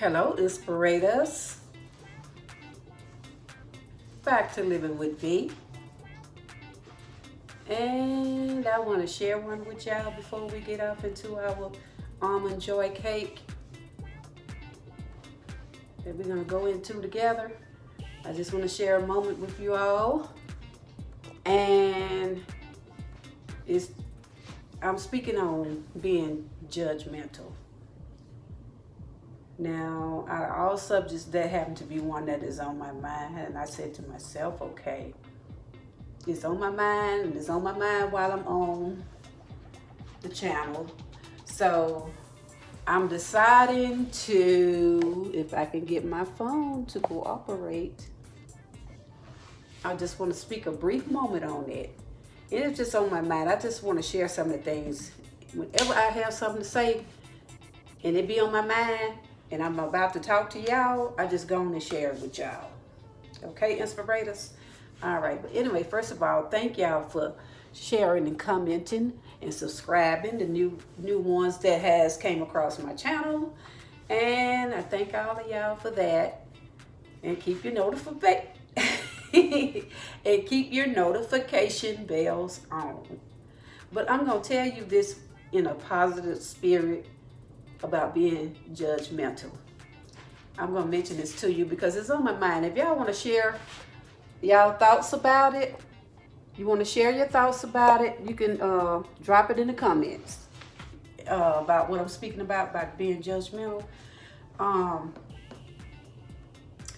Hello, Inspirators. Back to Living with V. And I want to share one with y'all before we get off into our Almond Joy Cake that we're going to go into together. I just want to share a moment with you all. And I'm speaking on being judgmental. Now, out of all subjects, that happened to be one that is on my mind. And I said to myself, okay, it's on my mind, and it's on my mind while I'm on the channel. So I'm deciding to, if I can get my phone to cooperate, I just want to speak a brief moment on it. It is just on my mind. I just want to share some of the things. Whenever I have something to say and it be on my mind and I'm about to talk to y'all, I just go on and share it with y'all. Okay, Inspirators? All right, but anyway, first of all, thank y'all for sharing and commenting and subscribing, the new ones that has came across my channel. And I thank all of y'all for that. And keep your notification and keep your notification bells on. But I'm gonna tell you this in a positive spirit about being judgmental. I'm gonna mention this to you because it's on my mind. If y'all want to share y'all thoughts about it, you want to share your thoughts about it, you can drop it in the comments about what I'm speaking about being judgmental.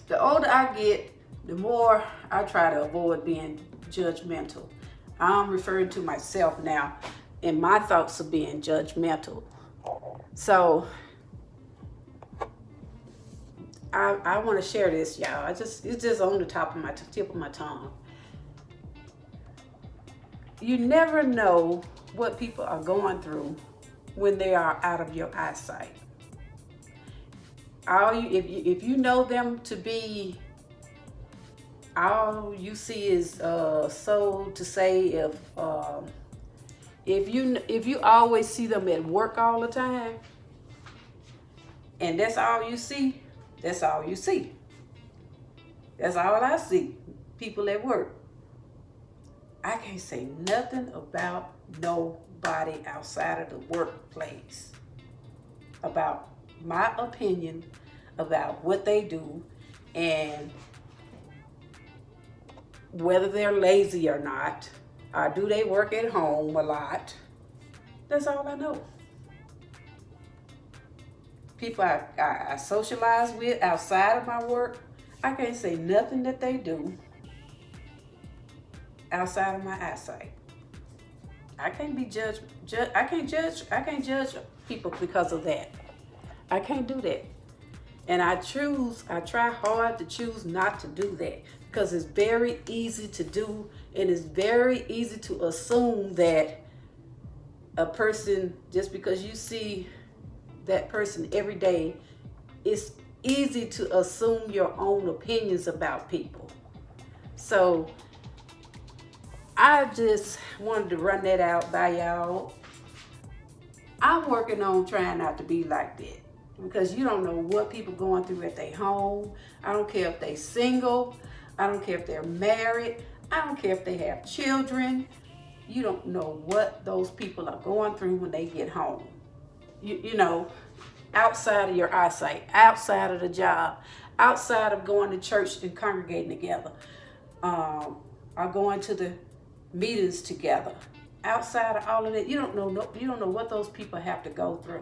The older I get, the more I try to avoid being judgmental. I'm referring to myself now and my thoughts of being judgmental. So I want to share this, y'all. It's just on the tip of my tongue. You never know what people are going through when they are out of your eyesight. If you know them to be, all you see is so to say, if you always see them at work all the time, and that's all you see, that's all you see. That's all I see, people at work. I can't say nothing about nobody outside of the workplace about my opinion about what they do and whether they're lazy or not, or do they work at home a lot. That's all I know. People I socialize with outside of my work, I can't say nothing that they do outside of my eyesight. I can't be judged. I can't judge people because of that. I can't do that. And I try hard to choose not to do that because it's very easy to do, and it's very easy to assume that a person, just because you see that person every day, it's easy to assume your own opinions about people. So I just wanted to run that out by y'all. I'm working on trying not to be like that because you don't know what people going through at their home. I don't care if they're single. I don't care if they're married. I don't care if they have children. You don't know what those people are going through when they get home. You know, outside of your eyesight, outside of the job, outside of going to church and congregating together, or going to the meetings together. Outside of all of that, you don't know what those people have to go through.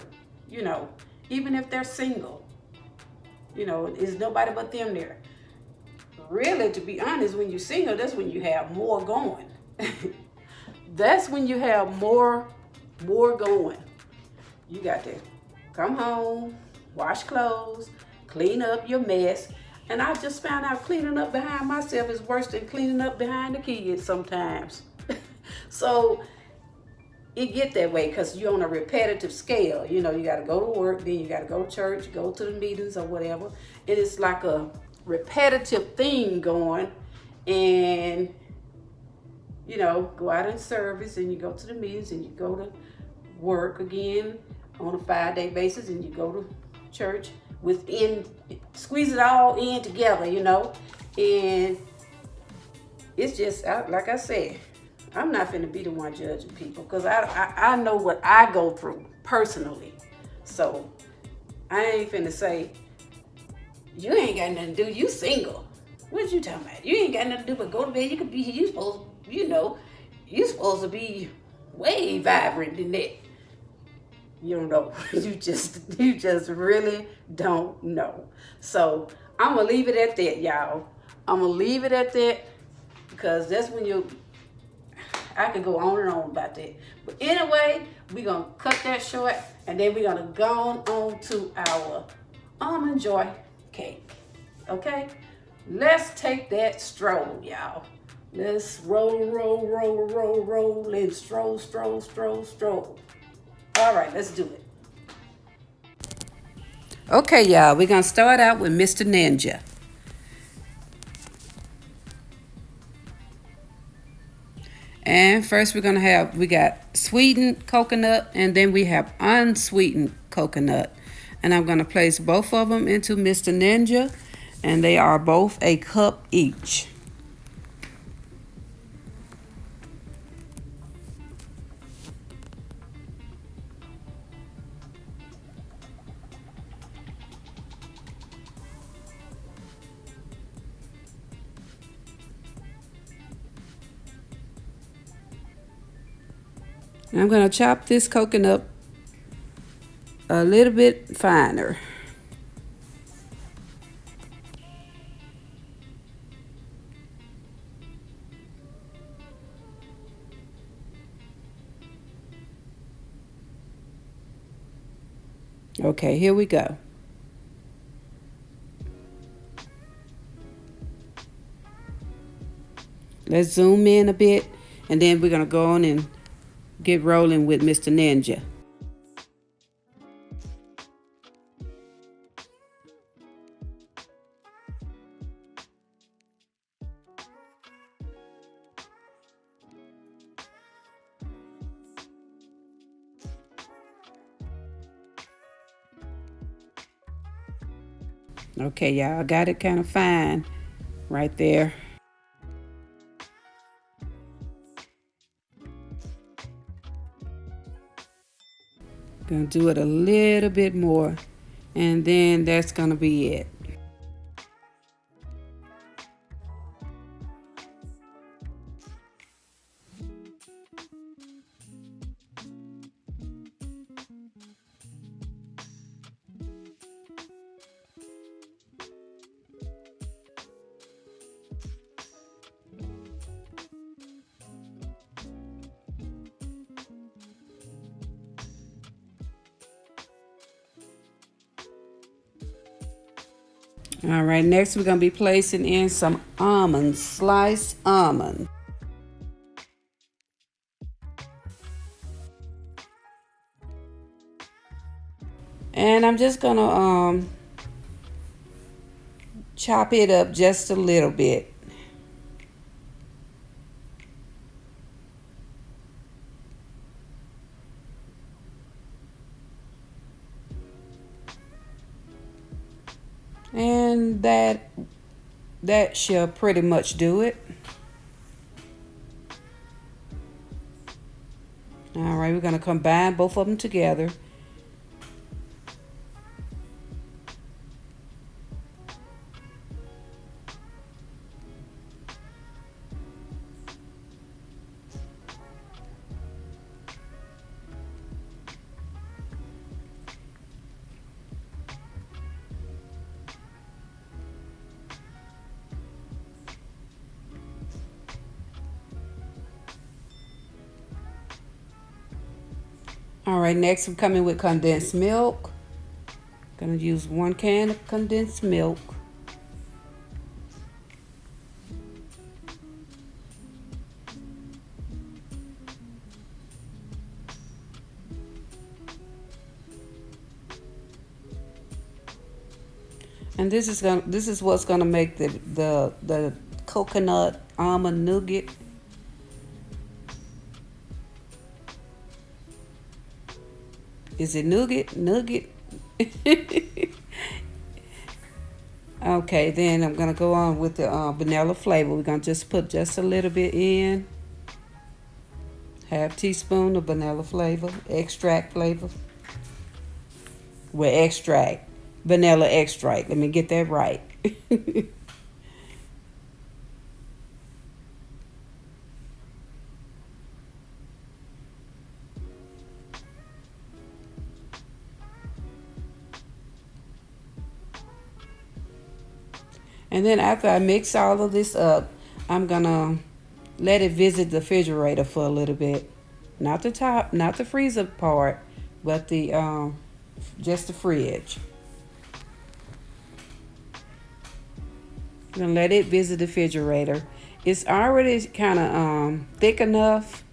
You know, even if they're single, you know, there's nobody but them there. Really, to be honest, when you're single, that's when you have more going. That's when you have more going. You got to come home, wash clothes, clean up your mess. And I just found out cleaning up behind myself is worse than cleaning up behind the kids sometimes. So it get that way because you're on a repetitive scale. You know, you got to go to work, then you got to go to church, go to the meetings or whatever. It is like a repetitive thing going, and you know, go out in service and you go to the meetings and you go to work again on a 5-day basis and you go to church squeeze it all in together, you know. And it's just, like I said, I'm not finna be the one judging people because I know what I go through personally. So I ain't finna say, you ain't got nothing to do, you single. What you talking about? You ain't got nothing to do but go to bed. You could be, you supposed to be way vibrant than that. You don't know. You just really don't know. So I'm gonna leave it at that, y'all. I'm gonna leave it at that because that's when I could go on and on about that. But anyway, we're gonna cut that short and then we're gonna go on to our Almond Joy Cake. Okay? Let's take that stroll, y'all. Let's roll, and stroll. All right, let's do it. Okay, y'all, we're gonna start out with Mr. Ninja. And first we got sweetened coconut and then we have unsweetened coconut. And I'm gonna place both of them into Mr. Ninja and they are both a cup each. And I'm going to chop this coconut a little bit finer. Okay, here we go. Let's zoom in a bit and then we're going to go on and get rolling with Mr. Ninja. Okay, y'all, I got it kind of fine right there. Gonna do it a little bit more and then that's gonna be it. All right, next we're going to be placing in some almonds, sliced almond. And I'm just going to chop it up just a little bit. And that shall pretty much do it. All right, we're going to combine both of them together. All right, next we're coming with condensed milk. Gonna use 1 can of condensed milk. And this is what's gonna make the coconut almond nougat. Is it nougat? Nougat? Okay, then I'm gonna go on with the vanilla flavor. We're gonna just put just a little bit in. Half teaspoon of vanilla flavor, extract flavor. With extract, vanilla extract. Let me get that right. And then after I mix all of this up, I'm gonna let it visit the refrigerator for a little bit. Not the top, not the freezer part, but the just the fridge. I'm gonna let it visit the refrigerator. It's already kind of thick enough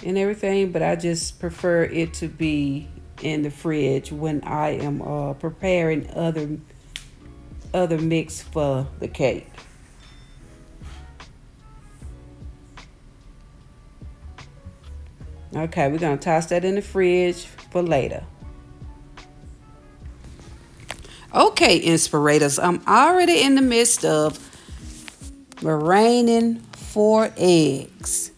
and everything, but I just prefer it to be in the fridge when I am preparing other mix for the cake. Okay, we're gonna toss that in the fridge for later. Okay, inspirators, I'm already in the midst of marining 4 eggs.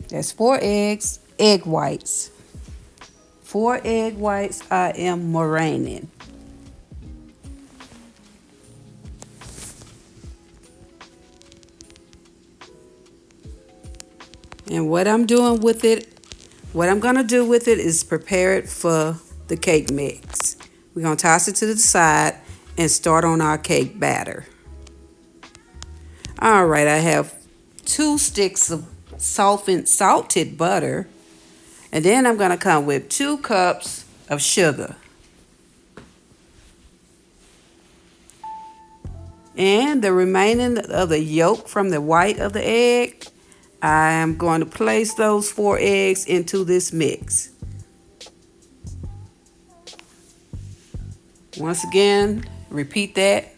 That's 4 eggs, egg whites. 4 egg whites I am marining. And what I'm doing with it, what I'm gonna do with it is prepare it for the cake mix. We're gonna toss it to the side and start on our cake batter. All right, I have 2 sticks of salted butter, and then I'm gonna come with 2 cups of sugar. And the remaining of the yolk from the white of the egg, I am going to place those 4 eggs into this mix. Once again, repeat that.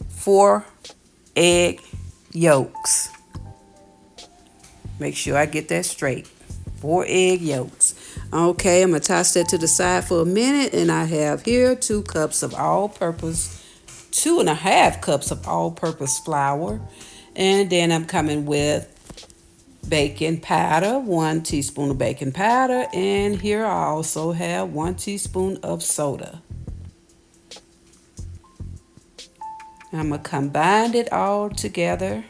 4 egg yolks. Make sure I get that straight. 4 egg yolks. Okay, I'm going to toss that to the side for a minute, and I have here 2 cups of all-purpose, 2.5 cups of all-purpose flour. And then I'm coming with baking powder, 1 teaspoon of baking powder, and here I also have 1 teaspoon of soda. I'm going to combine it all together.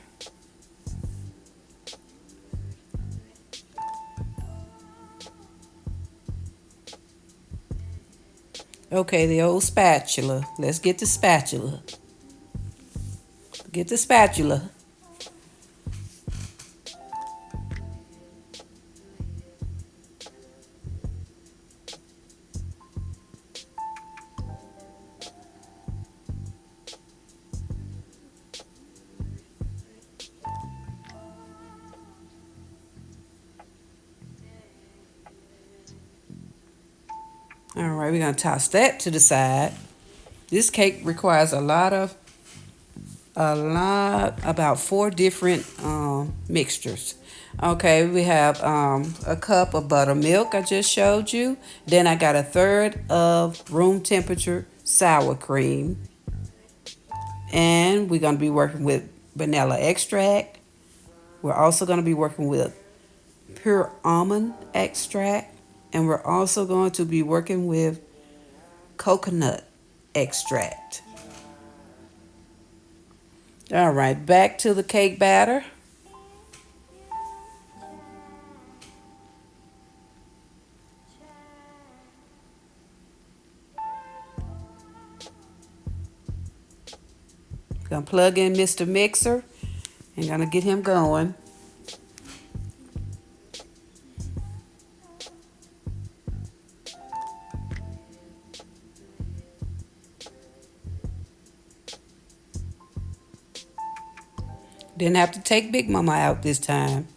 Okay, the old spatula. Let's get the spatula. Get the spatula. All right, we're going to toss that to the side. This cake requires about 4 different mixtures. Okay, we have a cup of buttermilk I just showed you. Then I got 1/3 of room temperature sour cream. And we're going to be working with vanilla extract. We're also going to be working with pure almond extract. And we're also going to be working with coconut extract. All right, back to the cake batter. Gonna plug in Mr. Mixer and gonna get him going. Didn't have to take Big Mama out this time.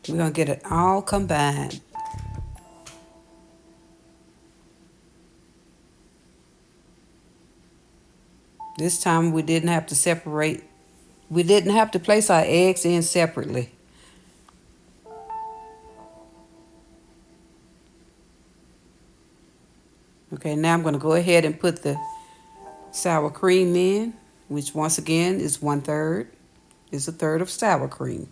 We're going to get it all combined. This time we didn't have to separate. We didn't have to place our eggs in separately. Okay, now I'm going to go ahead and put the sour cream in, which once again is 1/3. Is a third of sour cream.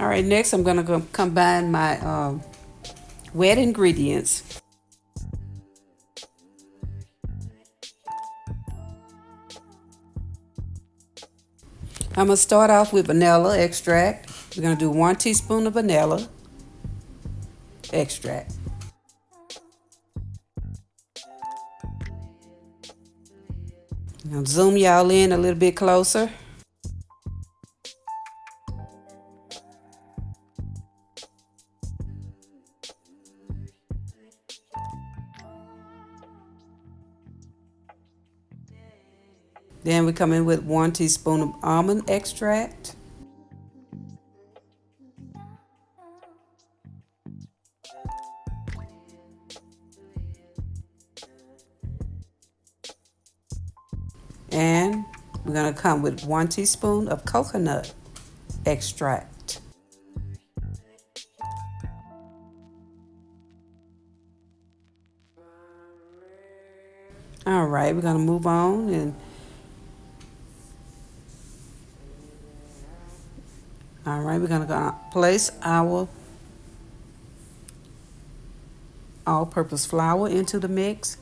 All right, next I'm going to combine my wet ingredients. I'm going to start off with vanilla extract. We're going to do 1 teaspoon of vanilla extract. I'll zoom y'all in a little bit closer. Then we come in with 1 teaspoon of almond extract. And we're going to come with 1 teaspoon of coconut extract. All right, we're going to move on and we're going to place our all-purpose flour into the mix.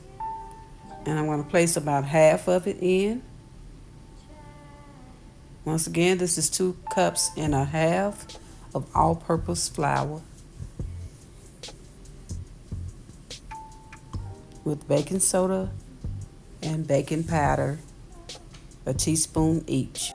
And I'm going to place about half of it in. Once again, this is 2.5 cups of all-purpose flour with baking soda and baking powder, a teaspoon each.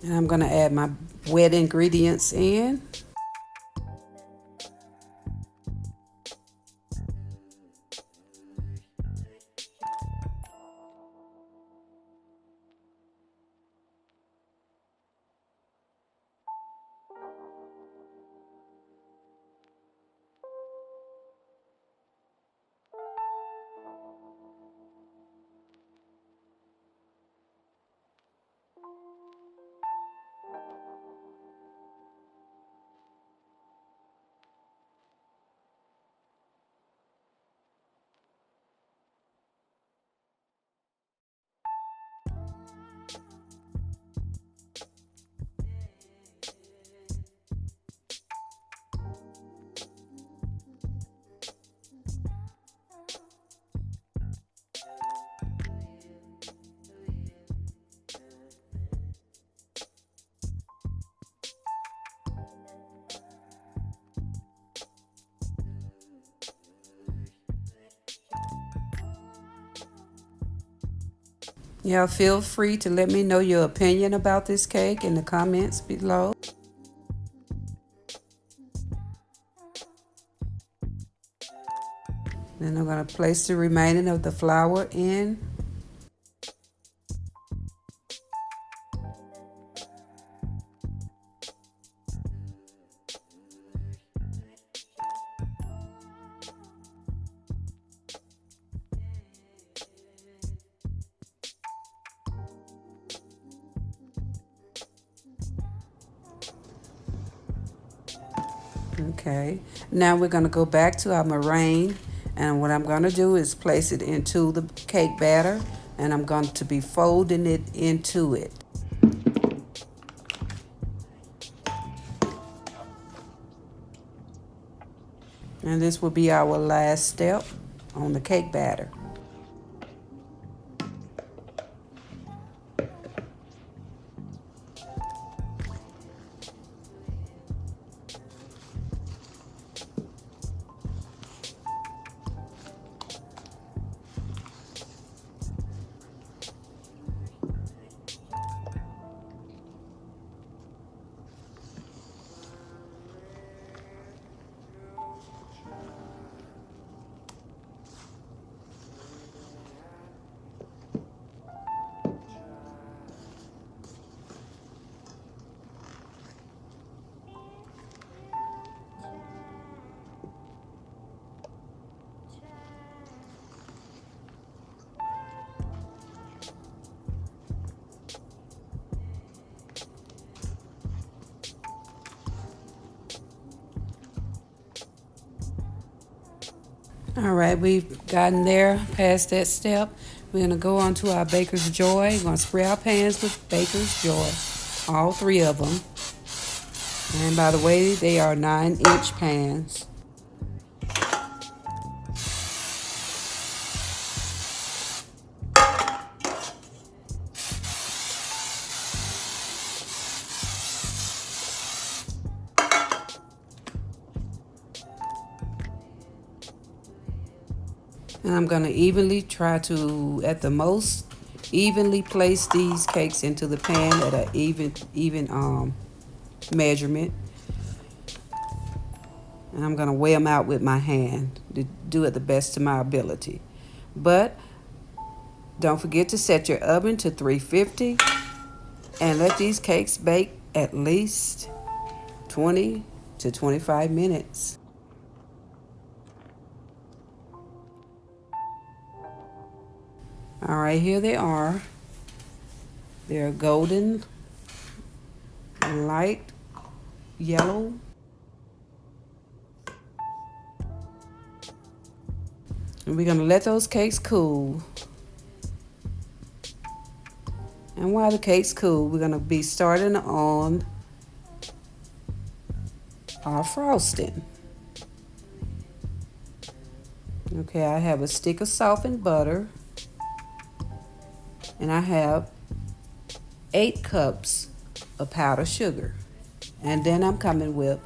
And I'm going to add my wet ingredients in. Y'all feel free to let me know your opinion about this cake in the comments below. Then I'm going to place the remaining of the flour in. Okay, now we're going to go back to our meringue, and what I'm going to do is place it into the cake batter, and I'm going to be folding it into it. And this will be our last step on the cake batter. All right, we've gotten there past that step. We're going to go on to our Baker's Joy. We're going to spray our pans with Baker's Joy, all three of them. And by the way, they are 9-inch pans. And I'm going to evenly try to, at the most, evenly place these cakes into the pan at an even measurement. And I'm going to weigh them out with my hand to do it the best of my ability. But don't forget to set your oven to 350 and let these cakes bake at least 20 to 25 minutes. All right, here they are. They're golden, light yellow. And we're going to let those cakes cool. And while the cakes cool, we're going to be starting on our frosting. Okay, I have a stick of softened butter. And I have 8 cups of powdered sugar. And then I'm coming with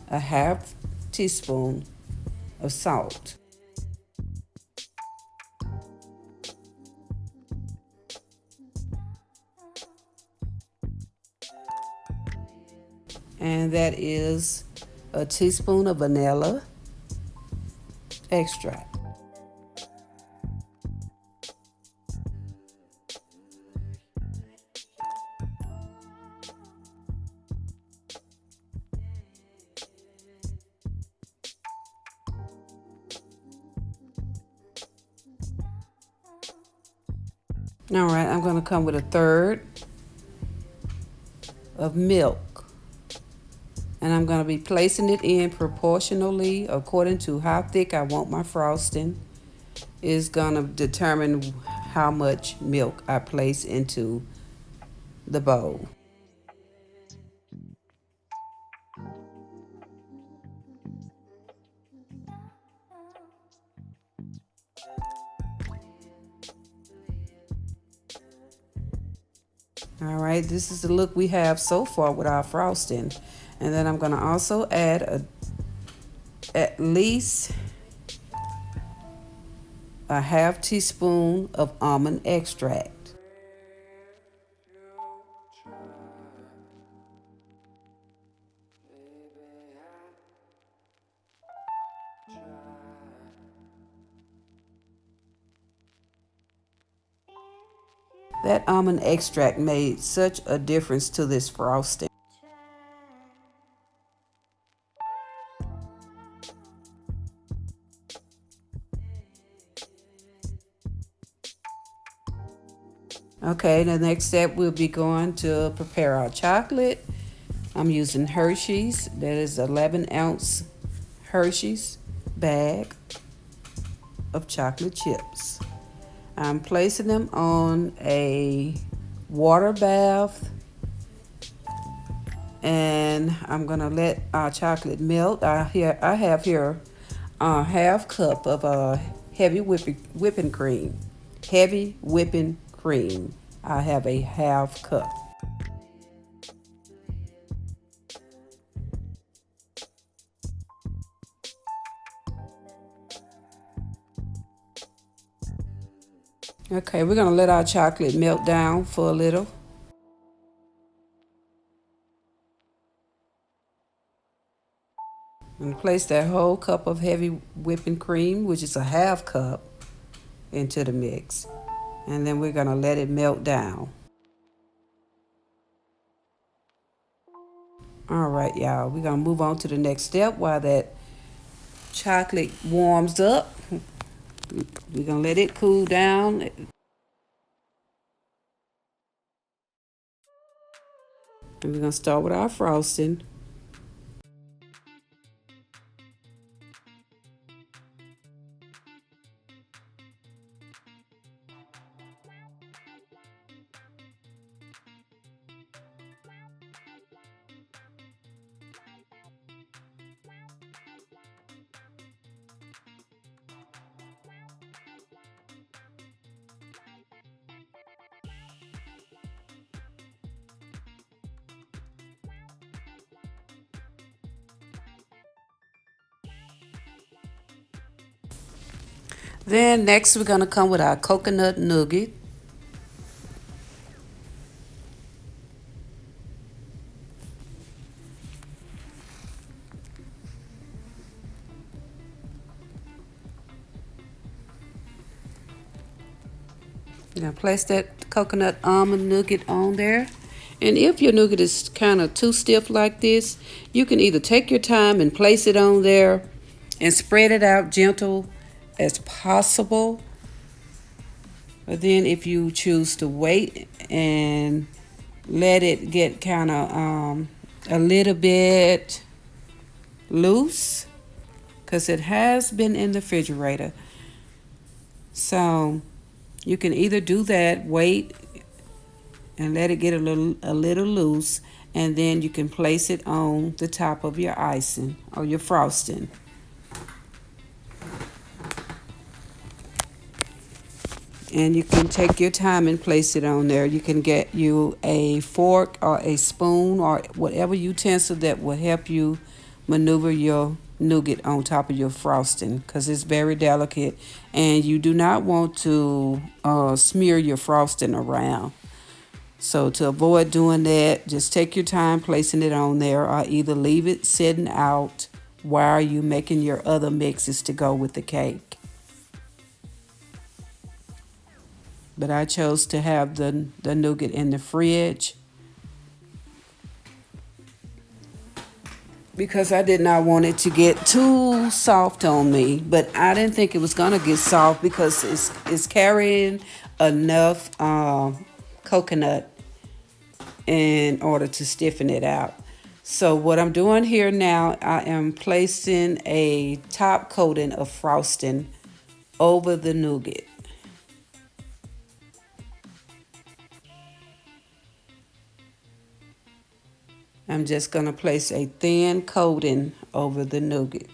a half teaspoon of salt. And that is a teaspoon of vanilla extract. All right, I'm going to come with a third of milk. And I'm going to be placing it in proportionally according to how thick I want my frosting. Is going to determine how much milk I place into the bowl. All right, this is the look we have so far with our frosting. And then I'm going to also add at least a half teaspoon of almond extract. That almond extract made such a difference to this frosting. Okay, the next step we'll be going to prepare our chocolate. I'm using Hershey's. That is 11-ounce Hershey's bag of chocolate chips. I'm placing them on a water bath, and I'm gonna let our chocolate melt. I have here a half cup of heavy whipping cream. Heavy whipping cream. I have a half cup. Okay, we're gonna let our chocolate melt down for a little. And place that whole cup of heavy whipping cream, which is a half cup, into the mix. And then we're gonna let it melt down. All right, y'all, we're gonna move on to the next step while that chocolate warms up. We're gonna let it cool down. And we're gonna start with our frosting. Then next we're gonna come with our coconut nougat. You're gonna place that coconut almond nougat on there. And if your nougat is kind of too stiff like this, you can either take your time and place it on there and spread it out gentle as possible. But then if you choose to wait and let it get kind of a little bit loose, because it has been in the refrigerator. So you can either do that, wait and let it get a little loose, and then you can place it on the top of your icing or your frosting. And you can take your time and place it on there. You can get you a fork or a spoon or whatever utensil that will help you maneuver your nougat on top of your frosting, because it's very delicate and you do not want to smear your frosting around. So to avoid doing that, just take your time placing it on there, or either leave it sitting out while you're making your other mixes to go with the cake. But I chose to have the nougat in the fridge because I did not want it to get too soft on me. But I didn't think it was gonna get soft because it's carrying enough coconut in order to stiffen it out. So what I'm doing here now, I am placing a top coating of frosting over the nougat. I'm just going to place a thin coating over the nougat.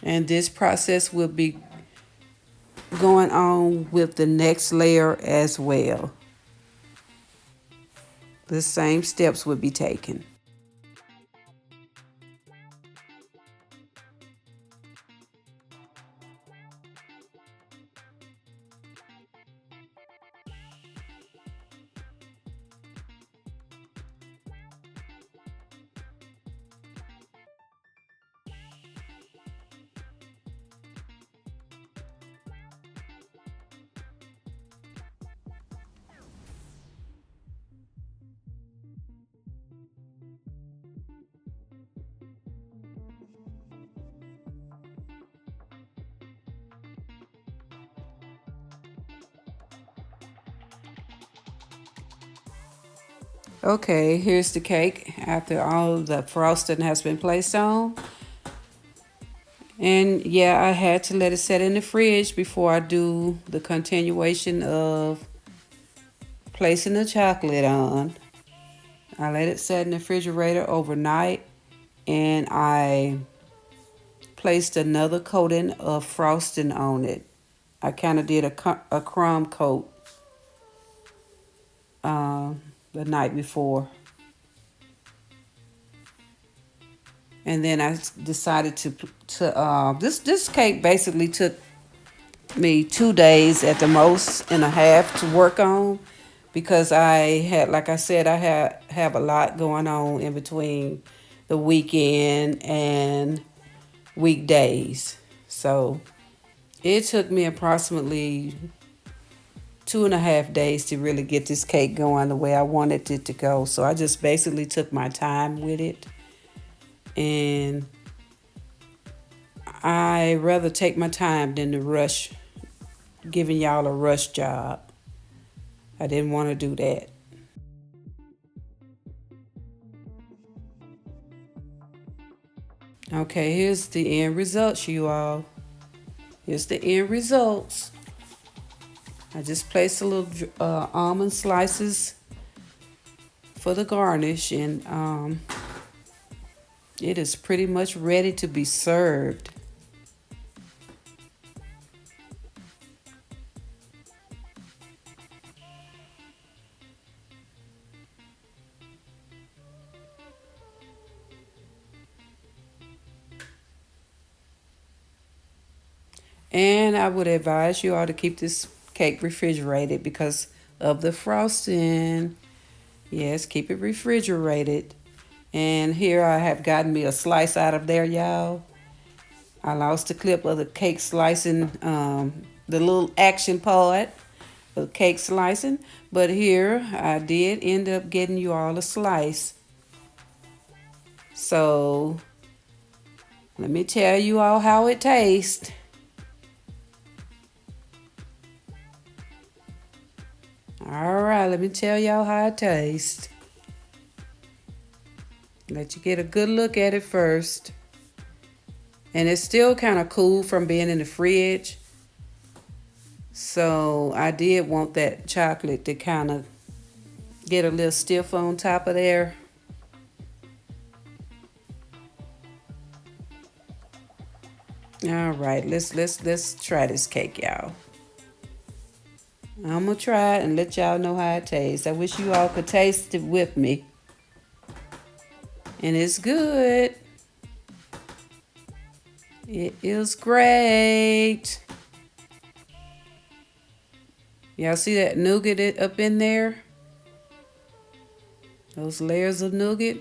And this process will be going on with the next layer as well. The same steps will be taken. Okay, here's the cake after all the frosting has been placed on. And yeah, I had to let it set in the fridge before I do the continuation of placing the chocolate on. I let it set in the refrigerator overnight, and I placed another coating of frosting on it. I kind of did a crumb coat the night before. And then I decided to this cake basically took me 2 days at the most and a half to work on, because I had, like I said, I have a lot going on in between the weekend and weekdays. So it took me approximately 2.5 days to really get this cake going the way I wanted it to go. So I just basically took my time with it, and I rather take my time than to rush, giving y'all a rush job. I didn't want to do that. Okay, here's the end results, you all. Here's the end results. I just placed a little almond slices for the garnish, and it is pretty much ready to be served. And I would advise you all to keep this cake refrigerated because of the frosting. Yes, keep it refrigerated. And here I have gotten me a slice out of there, y'all. I lost the clip of the cake slicing, the little action part of cake slicing. But here I did end up getting you all a slice. So let me tell you all how it tastes. All right, let me tell y'all how it tastes. Let you get a good look at it first. And it's still kind of cool from being in the fridge. So I did want that chocolate to kind of get a little stiff on top of there. All right, let's try this cake, y'all. I'm gonna try it and let y'all know how it tastes. I wish you all could taste it with me. And it's good. It is great. Y'all see that nougat up in there? Those layers of nougat.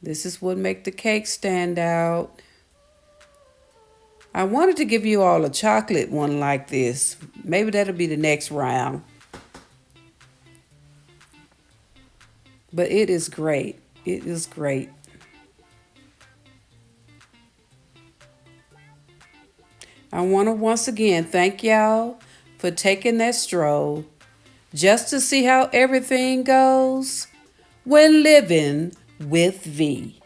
This is what make the cake stand out. I wanted to give you all a chocolate one like this. Maybe that'll be the next round. But it is great. It is great. I want to once again thank y'all for taking that stroll just to see how everything goes when living with V.